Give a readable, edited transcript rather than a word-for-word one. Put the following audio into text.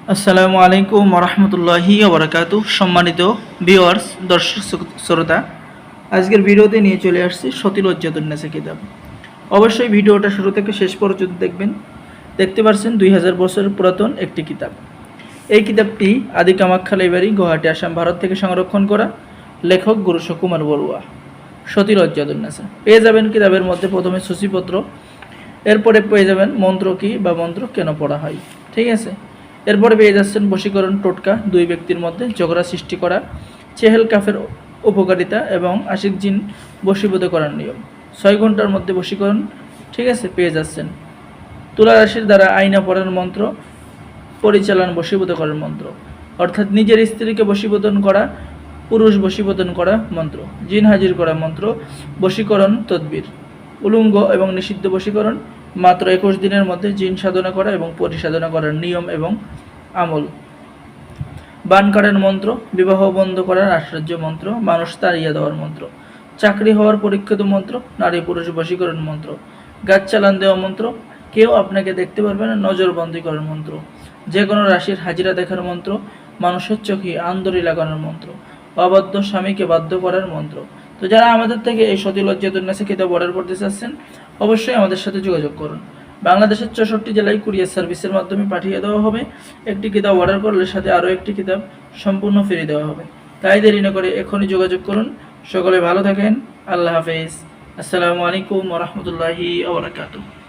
আসসালামু আলাইকুম রহমতুল্লাহি ওবরাকাতু। সম্মানিত ভিউয়ার্স, দর্শক শ্রোতা, আজকের ভিডিওতে নিয়ে চলে আসছি সতিলজ্জাতুন্নেসা কিতাব। অবশ্যই ভিডিওটা শুরু থেকে শেষ পর্যন্ত দেখবেন। দেখতে পাচ্ছেন 2000 বছরের পুরাতন একটি কিতাব। এই কিতাবটি আদি কামাখ্যা লাইব্রেরি, গুয়াহাটি, আসাম, ভারত থেকে সংরক্ষণ করা। লেখক গুরু সুকুমার বড়ুয়া। সতিলজ্জাতুন্নেসা পেয়ে যাবেন কিতাবের মধ্যে প্রথমে সূচিপত্র, এরপরে পেয়ে যাবেন মন্ত্র কি বা মন্ত্র কেন পড়া হয়, ঠিক আছে। এরপরে পেয়ে যাচ্ছেন বশীকরণ টোটকা, দুই ব্যক্তির মধ্যে ঝগড়া সৃষ্টি করা, চেহেল কাফের উপকারিতা এবং আশিক জিন বশীভূত করার নিয়ম, 6 ঘন্টার মধ্যে বশীকরণ, ঠিক আছে, পেয়ে যাচ্ছেন। তুলা রাশির দ্বারা আয়না পড়ার মন্ত্র, পরিচালন বশীভূত করার মন্ত্র, অর্থাৎ নিজের স্ত্রীকে বশীভূতন করা, পুরুষ বশীভূতন করা মন্ত্র, জিন হাজির করা মন্ত্র, বশীকরণ তদবির, উলঙ্গ এবং নিষিদ্ধ বশীকরণ, মাত্র 21 দিনের মধ্যে জিন সাধনা করা এবং পরিসাধনা করার নিয়ম এবং আমল, বান কাটার মন্ত্র, বিবাহ বন্ধ করার আশ্চর্য মন্ত্র, মানুষ তাড়িয়ে দেওয়ার মন্ত্র, চাকরি হওয়ার পরীক্ষিত মন্ত্র, নারী পুরুষ বশীকরণ মন্ত্র, গাছ চালান দেওয়া মন্ত্র, কেউ আপনাকে দেখতে পারবে না নজরবন্দি করার মন্ত্র, যে কোনো রাশির হাজিরা দেখার মন্ত্র, মানুষের চোখে আন্দরি লাগানোর মন্ত্র, অবাধ্য স্বামীকে বাধ্য করার মন্ত্র। তো যারা আমাদের থেকে এই সতিলজ্জাতুন্নেসা কিতাব অর্ডার করতে চাচ্ছেন, অবশ্যই আমাদের সাথে যোগাযোগ করুন। বাংলাদেশের 64 জেলায় কুরিয়ার সার্ভিসের মাধ্যমে পাঠিয়ে দেওয়া হবে। একটি কিতাব অর্ডার করলে সাথে আরও একটি কিতাব সম্পূর্ণ ফ্রি দেওয়া হবে। তাই দেরি না করে এখনই যোগাযোগ করুন। সকলে ভালো থাকেন। আল্লাহ হাফেজ। আসসালামু আলাইকুম ওয়া রাহমাতুল্লাহি ওয়া বারাকাতুহু।